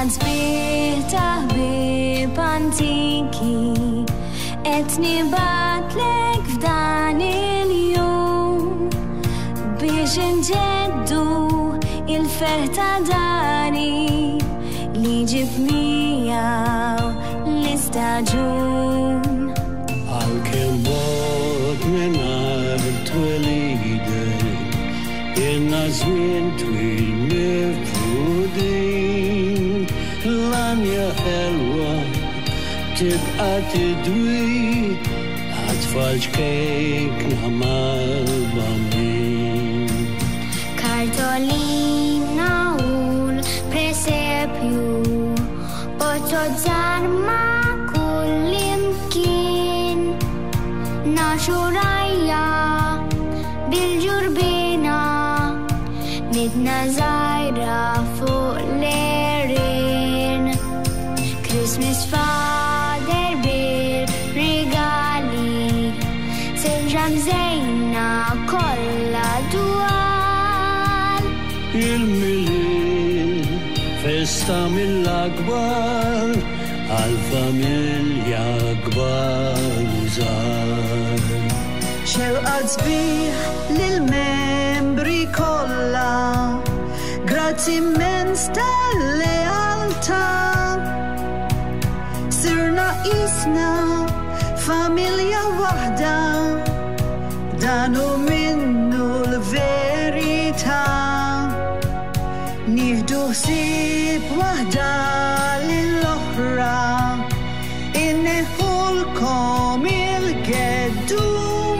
Xewqat sbieħ ta' ħbieb antiki qed nibatlek f'dan il-jum biex inġeddu il-ferħ ta' dani li ġib miegħu l-istaġun. Għalkemm bod mingħajr twelidek inna żmien twil mifrudin l-anja ħelwa tibqa' tidwi għatfall ġkejkna mal-bambin. Kartolina u l-presepju oċoġġar ma' kullimkien naxu rajja bil-ġurbina midna żgħira fuq l-erin. Christmas Father bil-regali silġa mżejna kollha dwar. Il-milin festa mill-akbar għal-familja kbar u żgħar. Xewqat sbieħ lill-membri kollha, grazzi immens tal-lealtà. Sirna qisna familja waħda, dan hu minnu l-verità. Nieħdu ħsieb waħda lill-oħra, inneħħulkom il-geddum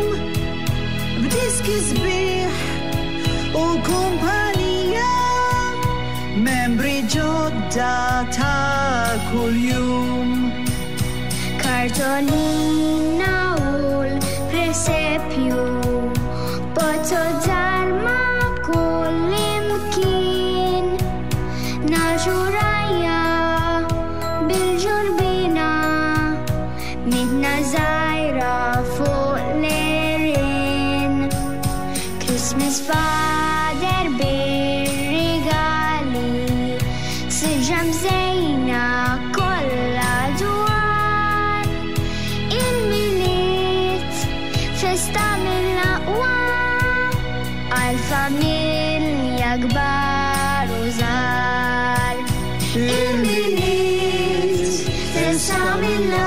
b'diski sbieħ u kumpanija, membri ġodda ta' kuljum. Kartolina u l-presepju poċoġġar ma' kullimkien naxu rajja bil-ġurbina midna żgħira fuq l-erin. Christmas Father bir-regali silġa mżejna kollha dwar. Il-miliet festa mill-aqwa għal-familja kbar u żgħar. Il-miliet festa mill-aqwa